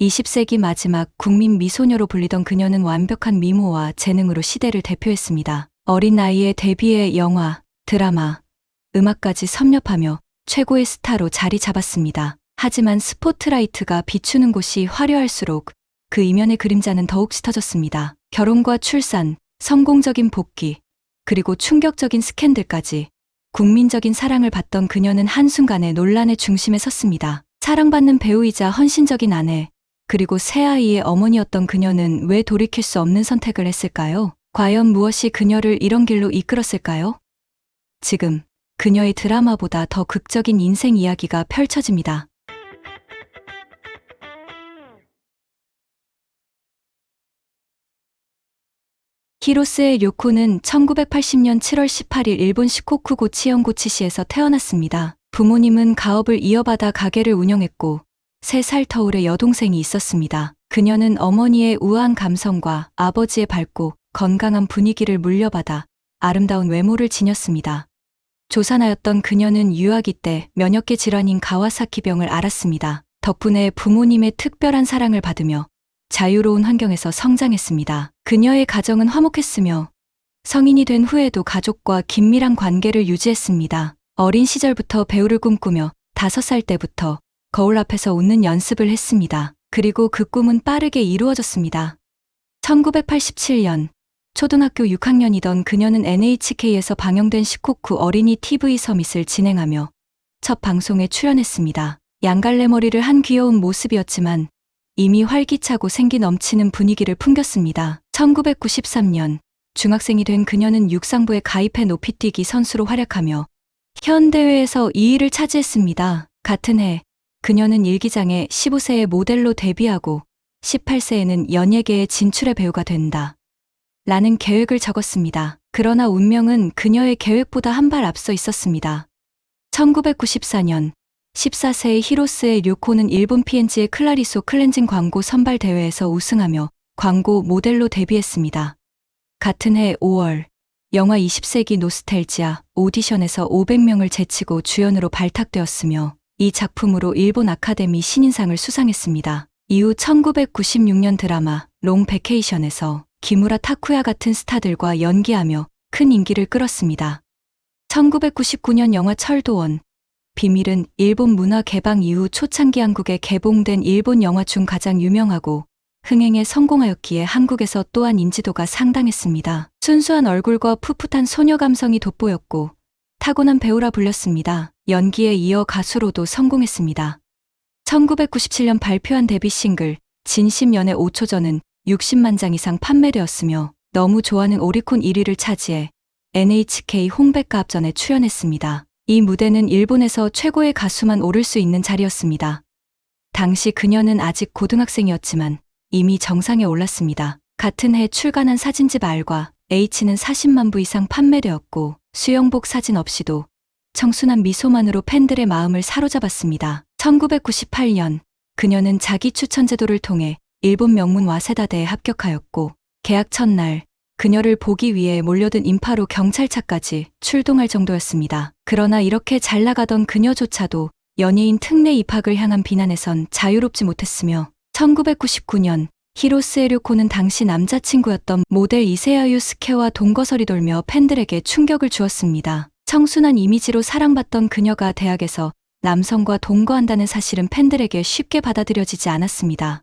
20세기 마지막 국민 미소녀로 불리던 그녀는 완벽한 미모와 재능으로 시대를 대표했습니다. 어린 나이에 데뷔해 영화, 드라마, 음악까지 섭렵하며 최고의 스타로 자리 잡았습니다. 하지만 스포트라이트가 비추는 곳이 화려할수록 그 이면의 그림자는 더욱 짙어졌습니다. 결혼과 출산, 성공적인 복귀, 그리고 충격적인 스캔들까지 국민적인 사랑을 받던 그녀는 한순간에 논란의 중심에 섰습니다. 사랑받는 배우이자 헌신적인 아내, 그리고 새 아이의 어머니였던 그녀는 왜 돌이킬 수 없는 선택을 했을까요? 과연 무엇이 그녀를 이런 길로 이끌었을까요? 지금 그녀의 드라마보다 더 극적인 인생 이야기가 펼쳐집니다. 히로스의 료코는 1980년 7월 18일 일본 시코쿠고 치현고치시에서 태어났습니다. 부모님은 가업을 이어받아 가게를 운영했고 3살 터울의 여동생이 있었습니다. 그녀는 어머니의 우아한 감성과 아버지의 밝고 건강한 분위기를 물려받아 아름다운 외모를 지녔습니다. 조산하였던 그녀는 유아기 때 면역계 질환인 가와사키병을 앓았습니다. 덕분에 부모님의 특별한 사랑을 받으며 자유로운 환경에서 성장했습니다. 그녀의 가정은 화목했으며 성인이 된 후에도 가족과 긴밀한 관계를 유지했습니다. 어린 시절부터 배우를 꿈꾸며 5살 때부터 거울 앞에서 웃는 연습을 했습니다. 그리고 그 꿈은 빠르게 이루어졌습니다. 1987년 초등학교 6학년이던 그녀는 NHK에서 방영된 시코쿠 어린이 TV 서밋을 진행하며 첫 방송에 출연했습니다. 양갈래 머리를 한 귀여운 모습이었지만 이미 활기차고 생기 넘치는 분위기를 풍겼습니다. 1993년 중학생이 된 그녀는 육상부에 가입해 높이뛰기 선수로 활약하며 현 대회에서 2위를 차지했습니다. 같은 해 그녀는 일기장에 15세에 모델로 데뷔하고 18세에는 연예계에 진출해 배우가 된다. 라는 계획을 적었습니다. 그러나 운명은 그녀의 계획보다 한 발 앞서 있었습니다. 1994년 14세의 히로스의 료코는 일본 P&G의 클라리소 클렌징 광고 선발 대회에서 우승하며 광고 모델로 데뷔했습니다. 같은 해 5월 영화 20세기 노스텔지아 오디션에서 500명을 제치고 주연으로 발탁되었으며 이 작품으로 일본 아카데미 신인상을 수상했습니다. 이후 1996년 드라마 롱 베케이션에서 기무라 타쿠야 같은 스타들과 연기하며 큰 인기를 끌었습니다. 1999년 영화 철도원 비밀은 일본 문화 개방 이후 초창기 한국에 개봉된 일본 영화 중 가장 유명하고 흥행에 성공하였기에 한국에서 또한 인지도가 상당했습니다. 순수한 얼굴과 풋풋한 소녀 감성이 돋보였고 타고난 배우라 불렸습니다. 연기에 이어 가수로도 성공했습니다. 1997년 발표한 데뷔 싱글 진심연애 5초 전은 60만 장 이상 판매되었으며 너무 좋아하는 오리콘 1위를 차지해 NHK 홍백가합전에 출연했습니다. 이 무대는 일본에서 최고의 가수만 오를 수 있는 자리였습니다. 당시 그녀는 아직 고등학생이었지만 이미 정상에 올랐습니다. 같은 해 출간한 사진집 R과 H는 40만 부 이상 판매되었고 수영복 사진 없이도 청순한 미소만으로 팬들의 마음을 사로잡았습니다. 1998년 그녀는 자기 추천 제도를 통해 일본 명문 와세다대에 합격하였고 개학 첫날 그녀를 보기 위해 몰려든 인파로 경찰차까지 출동할 정도였습니다. 그러나 이렇게 잘 나가던 그녀조차도 연예인 특례 입학을 향한 비난에선 자유롭지 못했으며 1999년 히로스의 료코는 당시 남자친구였던 모델 이세야 유스케와 동거설이 돌며 팬들에게 충격을 주었습니다. 청순한 이미지로 사랑받던 그녀가 대학에서 남성과 동거한다는 사실은 팬들에게 쉽게 받아들여지지 않았습니다.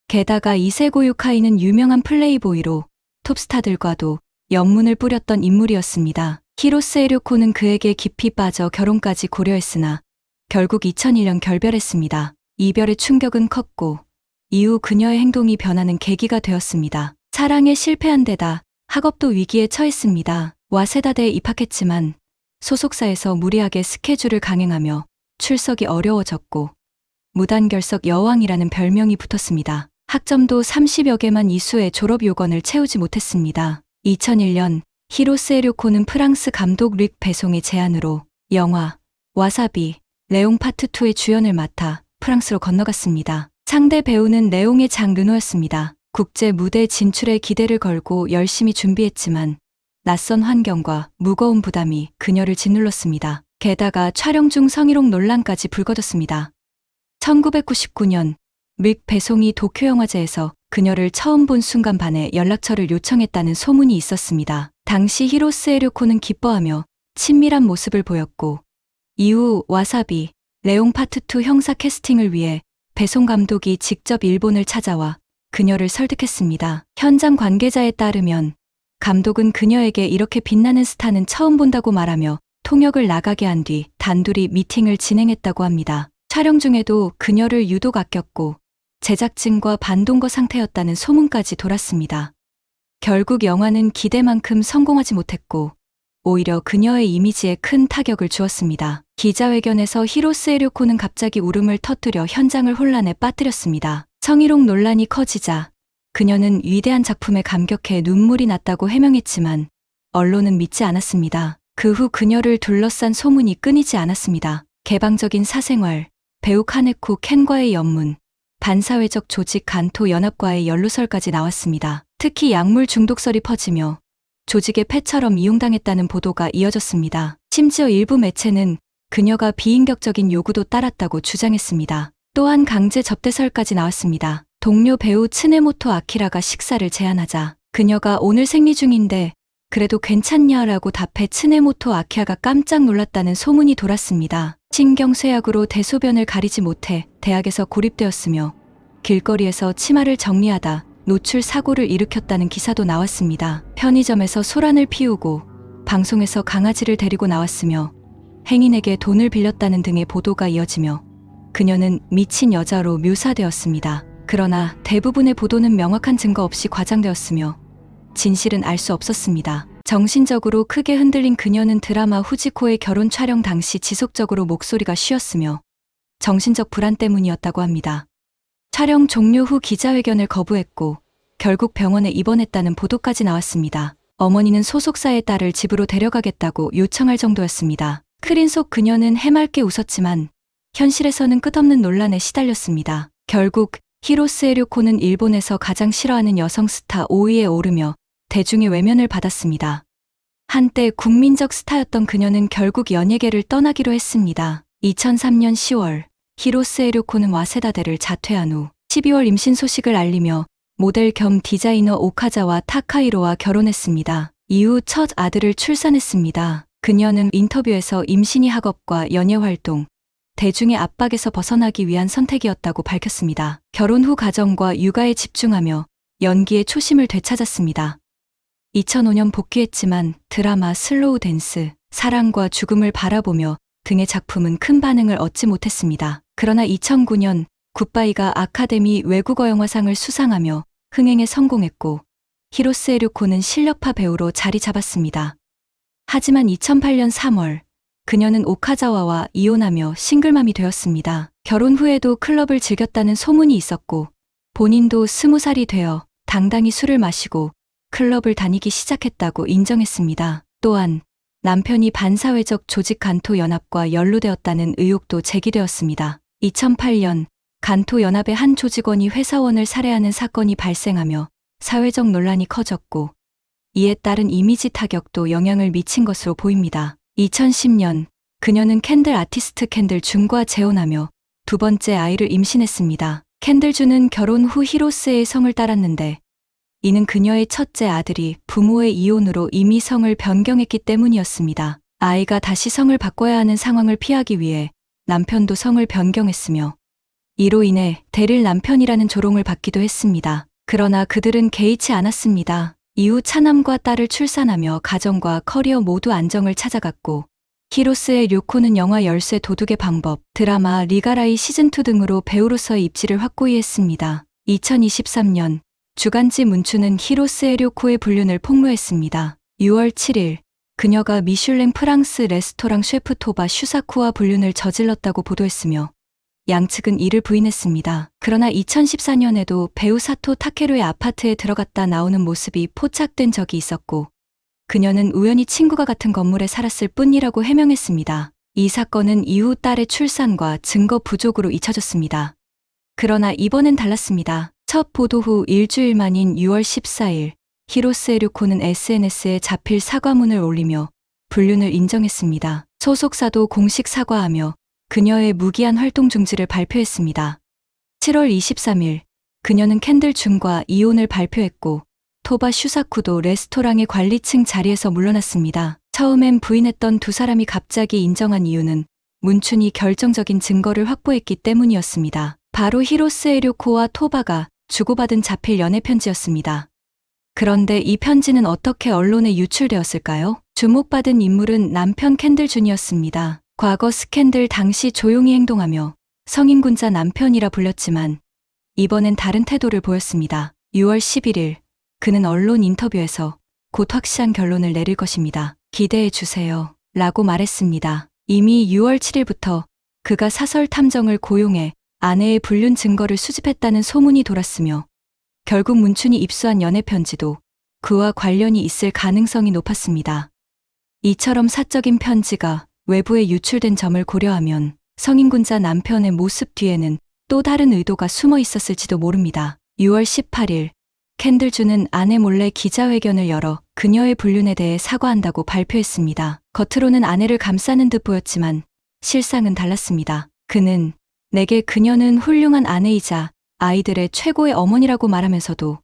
게다가 이세고 유카이는 유명한 플레이보이로 톱스타들과도 연문을 뿌렸던 인물이었습니다. 히로스의 료코는 그에게 깊이 빠져 결혼까지 고려했으나 결국 2001년 결별했습니다. 이별의 충격은 컸고 이후 그녀의 행동이 변하는 계기가 되었습니다. 사랑에 실패한 데다 학업도 위기에 처했습니다. 와세다대에 입학했지만 소속사에서 무리하게 스케줄을 강행하며 출석이 어려워졌고 무단결석 여왕이라는 별명이 붙었습니다. 학점도 30여 개만 이수해 졸업 요건을 채우지 못했습니다. 2001년 히로스의 료코는 프랑스 감독 릭 베송의 제안으로 영화 와사비 레옹 파트 2의 주연을 맡아 프랑스로 건너갔습니다. 상대 배우는 레옹의 장 르노였습니다. 국제 무대 진출에 기대를 걸고 열심히 준비했지만 낯선 환경과 무거운 부담이 그녀를 짓눌렀습니다. 게다가 촬영 중 성희롱 논란까지 불거졌습니다. 1999년 릭 배송이 도쿄 영화제에서 그녀를 처음 본 순간 반에 연락처를 요청했다는 소문이 있었습니다. 당시 히로스에 료코는 기뻐하며 친밀한 모습을 보였고 이후 와사비, 레옹 파트 2 형사 캐스팅을 위해 배송 감독이 직접 일본을 찾아와 그녀를 설득했습니다. 현장 관계자에 따르면 감독은 그녀에게 이렇게 빛나는 스타는 처음 본다고 말하며 통역을 나가게 한 뒤 단둘이 미팅을 진행했다고 합니다. 촬영 중에도 그녀를 유독 아꼈고 제작진과 반동거 상태였다는 소문까지 돌았습니다. 결국 영화는 기대만큼 성공하지 못했고 오히려 그녀의 이미지에 큰 타격을 주었습니다. 기자회견에서 히로스에 료코는 갑자기 울음을 터뜨려 현장을 혼란에 빠뜨렸습니다. 성희롱 논란이 커지자 그녀는 위대한 작품에 감격해 눈물이 났다고 해명했지만 언론은 믿지 않았습니다. 그 후 그녀를 둘러싼 소문이 끊이지 않았습니다. 개방적인 사생활, 배우 카네코 켄과의 연문, 반사회적 조직 간토 연합과의 연루설까지 나왔습니다. 특히 약물 중독설이 퍼지며 조직의 패처럼 이용당했다는 보도가 이어졌습니다. 심지어 일부 매체는 그녀가 비인격적인 요구도 따랐다고 주장했습니다. 또한 강제 접대설까지 나왔습니다. 동료 배우 츠네모토 아키라가 식사를 제안하자 그녀가 오늘 생리 중인데 그래도 괜찮냐라고 답해 츠네모토 아키라가 깜짝 놀랐다는 소문이 돌았습니다. 신경쇠약으로 대소변을 가리지 못해 대학에서 고립되었으며 길거리에서 치마를 정리하다 노출 사고를 일으켰다는 기사도 나왔습니다. 편의점에서 소란을 피우고 방송에서 강아지를 데리고 나왔으며 행인에게 돈을 빌렸다는 등의 보도가 이어지며 그녀는 미친 여자로 묘사되었습니다. 그러나 대부분의 보도는 명확한 증거 없이 과장되었으며 진실은 알 수 없었습니다. 정신적으로 크게 흔들린 그녀는 드라마 후지코의 결혼 촬영 당시 지속적으로 목소리가 쉬었으며 정신적 불안 때문이었다고 합니다. 촬영 종료 후 기자회견을 거부했고 결국 병원에 입원했다는 보도까지 나왔습니다. 어머니는 소속사의 딸을 집으로 데려가겠다고 요청할 정도였습니다. 스크린 속 그녀는 해맑게 웃었지만 현실에서는 끝없는 논란에 시달렸습니다. 결국 히로스에 료코는 일본에서 가장 싫어하는 여성 스타 5위에 오르며 대중의 외면을 받았습니다. 한때 국민적 스타였던 그녀는 결국 연예계를 떠나기로 했습니다. 2003년 10월 히로스에 료코는 와세다대를 자퇴한 후 12월 임신 소식을 알리며 모델 겸 디자이너 오카자와 타카히로와 결혼했습니다. 이후 첫 아들을 출산했습니다. 그녀는 인터뷰에서 임신이 학업과 연예활동, 대중의 압박에서 벗어나기 위한 선택이었다고 밝혔습니다. 결혼 후 가정과 육아에 집중하며 연기에 초심을 되찾았습니다. 2005년 복귀했지만 드라마 슬로우 댄스, 사랑과 죽음을 바라보며 등의 작품은 큰 반응을 얻지 못했습니다. 그러나 2009년 굿바이가 아카데미 외국어 영화상을 수상하며 흥행에 성공했고 히로스에 료코는 실력파 배우로 자리 잡았습니다. 하지만 2008년 3월 그녀는 오카자와와 이혼하며 싱글맘이 되었습니다. 결혼 후에도 클럽을 즐겼다는 소문이 있었고 본인도 20살이 되어 당당히 술을 마시고 클럽을 다니기 시작했다고 인정했습니다. 또한 남편이 반사회적 조직 간토 연합과 연루되었다는 의혹도 제기되었습니다. 2008년 간토 연합의 한 조직원이 회사원을 살해하는 사건이 발생하며 사회적 논란이 커졌고 이에 따른 이미지 타격도 영향을 미친 것으로 보입니다. 2010년 그녀는 캔들 아티스트 캔들 준과 재혼하며 두 번째 아이를 임신했습니다. 캔들 준은 결혼 후 히로스의 성을 따랐는데 이는 그녀의 첫째 아들이 부모의 이혼으로 이미 성을 변경했기 때문이었습니다. 아이가 다시 성을 바꿔야 하는 상황을 피하기 위해 남편도 성을 변경했으며 이로 인해 대릴 남편이라는 조롱을 받기도 했습니다. 그러나 그들은 개의치 않았습니다. 이후 차남과 딸을 출산하며 가정과 커리어 모두 안정을 찾아갔고 히로스에 료코는 영화 열쇠 도둑의 방법, 드라마 리가라이 시즌2 등으로 배우로서의 입지를 확고히 했습니다. 2023년 주간지 문춘은 히로스에 료코의 불륜을 폭로했습니다. 6월 7일 그녀가 미슐랭 프랑스 레스토랑 셰프 토바 슈사쿠와 불륜을 저질렀다고 보도했으며 양측은 이를 부인했습니다. 그러나 2014년에도 배우 사토 타케루의 아파트에 들어갔다 나오는 모습이 포착된 적이 있었고 그녀는 우연히 친구가 같은 건물에 살았을 뿐이라고 해명했습니다. 이 사건은 이후 딸의 출산과 증거 부족으로 잊혀졌습니다. 그러나 이번엔 달랐습니다. 첫 보도 후 일주일 만인 6월 14일 히로스에 료코는 SNS에 자필 사과문을 올리며 불륜을 인정했습니다. 소속사도 공식 사과하며 그녀의 무기한 활동 중지를 발표했습니다. 7월 23일, 그녀는 캔들준과 이혼을 발표했고 토바 슈사쿠도 레스토랑의 관리층 자리에서 물러났습니다. 처음엔 부인했던 두 사람이 갑자기 인정한 이유는 문춘이 결정적인 증거를 확보했기 때문이었습니다. 바로 히로스에 료코와 토바가 주고받은 자필 연애 편지였습니다. 그런데 이 편지는 어떻게 언론에 유출되었을까요? 주목받은 인물은 남편 캔들준이었습니다. 과거 스캔들 당시 조용히 행동하며 성인군자 남편이라 불렸지만 이번엔 다른 태도를 보였습니다. 6월 11일, 그는 언론 인터뷰에서 곧 확실한 결론을 내릴 것입니다. 기대해 주세요. 라고 말했습니다. 이미 6월 7일부터 그가 사설 탐정을 고용해 아내의 불륜 증거를 수집했다는 소문이 돌았으며 결국 문춘이 입수한 연애 편지도 그와 관련이 있을 가능성이 높았습니다. 이처럼 사적인 편지가 외부에 유출된 점을 고려하면 성인군자 남편의 모습 뒤에는 또 다른 의도가 숨어 있었을지도 모릅니다. 6월 18일, 캔들준은 아내 몰래 기자회견을 열어 그녀의 불륜에 대해 사과한다고 발표했습니다. 겉으로는 아내를 감싸는 듯 보였지만 실상은 달랐습니다. 그는 내게 그녀는 훌륭한 아내이자 아이들의 최고의 어머니라고 말하면서도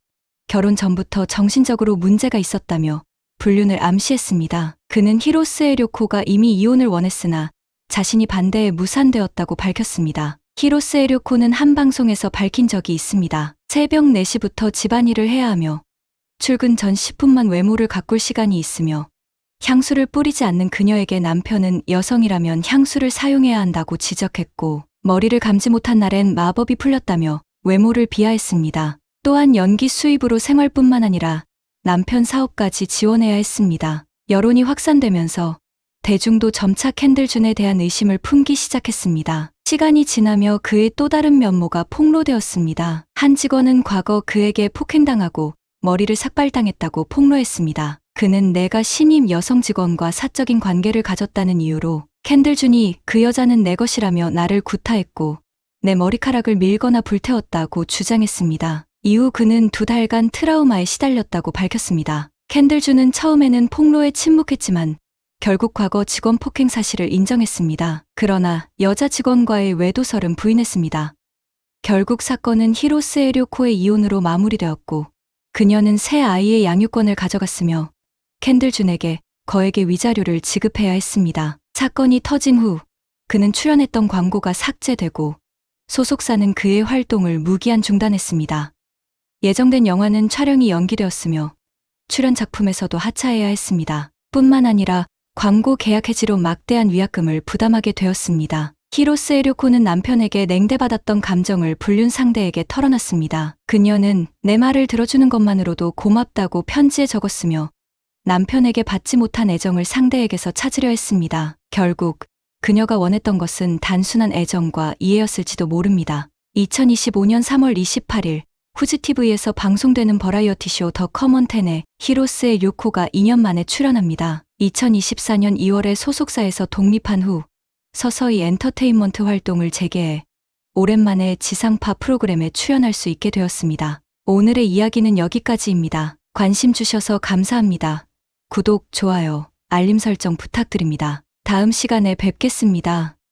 결혼 전부터 정신적으로 문제가 있었다며 불륜을 암시했습니다. 그는 히로스에 료코가 이미 이혼을 원했으나 자신이 반대에 무산되었다고 밝혔습니다. 히로스에 료코는 한 방송에서 밝힌 적이 있습니다. 새벽 4시부터 집안일을 해야 하며 출근 전 10분만 외모를 가꿀 시간이 있으며 향수를 뿌리지 않는 그녀에게 남편은 여성이라면 향수를 사용해야 한다고 지적했고 머리를 감지 못한 날엔 마법이 풀렸다며 외모를 비하했습니다. 또한 연기 수입으로 생활뿐만 아니라 남편 사업까지 지원해야 했습니다. 여론이 확산되면서 대중도 점차 캔들준에 대한 의심을 품기 시작했습니다. 시간이 지나며 그의 또 다른 면모가 폭로되었습니다. 한 직원은 과거 그에게 폭행당하고 머리를 삭발당했다고 폭로했습니다. 그는 내가 신임 여성 직원과 사적인 관계를 가졌다는 이유로 캔들준이 그 여자는 내 것이라며 나를 구타했고 내 머리카락을 밀거나 불태웠다고 주장했습니다. 이후 그는 2달간 트라우마에 시달렸다고 밝혔습니다. 캔들준은 처음에는 폭로에 침묵했지만 결국 과거 직원 폭행 사실을 인정했습니다. 그러나 여자 직원과의 외도설은 부인했습니다. 결국 사건은 히로스에 료코의 이혼으로 마무리되었고 그녀는 새 아이의 양육권을 가져갔으며 캔들준에게 거액의 위자료를 지급해야 했습니다. 사건이 터진 후 그는 출연했던 광고가 삭제되고 소속사는 그의 활동을 무기한 중단했습니다. 예정된 영화는 촬영이 연기되었으며 출연 작품에서도 하차해야 했습니다. 뿐만 아니라 광고 계약 해지로 막대한 위약금을 부담하게 되었습니다. 히로스에 료코는 남편에게 냉대받았던 감정을 불륜 상대에게 털어놨습니다. 그녀는 내 말을 들어주는 것만으로도 고맙다고 편지에 적었으며 남편에게 받지 못한 애정을 상대에게서 찾으려 했습니다. 결국 그녀가 원했던 것은 단순한 애정과 이해였을지도 모릅니다. 2025년 3월 28일 후지TV에서 방송되는 버라이어티쇼 더 커먼텐에 히로스에 료코가 2년 만에 출연합니다. 2024년 2월에 소속사에서 독립한 후 서서히 엔터테인먼트 활동을 재개해 오랜만에 지상파 프로그램에 출연할 수 있게 되었습니다. 오늘의 이야기는 여기까지입니다. 관심 주셔서 감사합니다. 구독, 좋아요, 알림 설정 부탁드립니다. 다음 시간에 뵙겠습니다.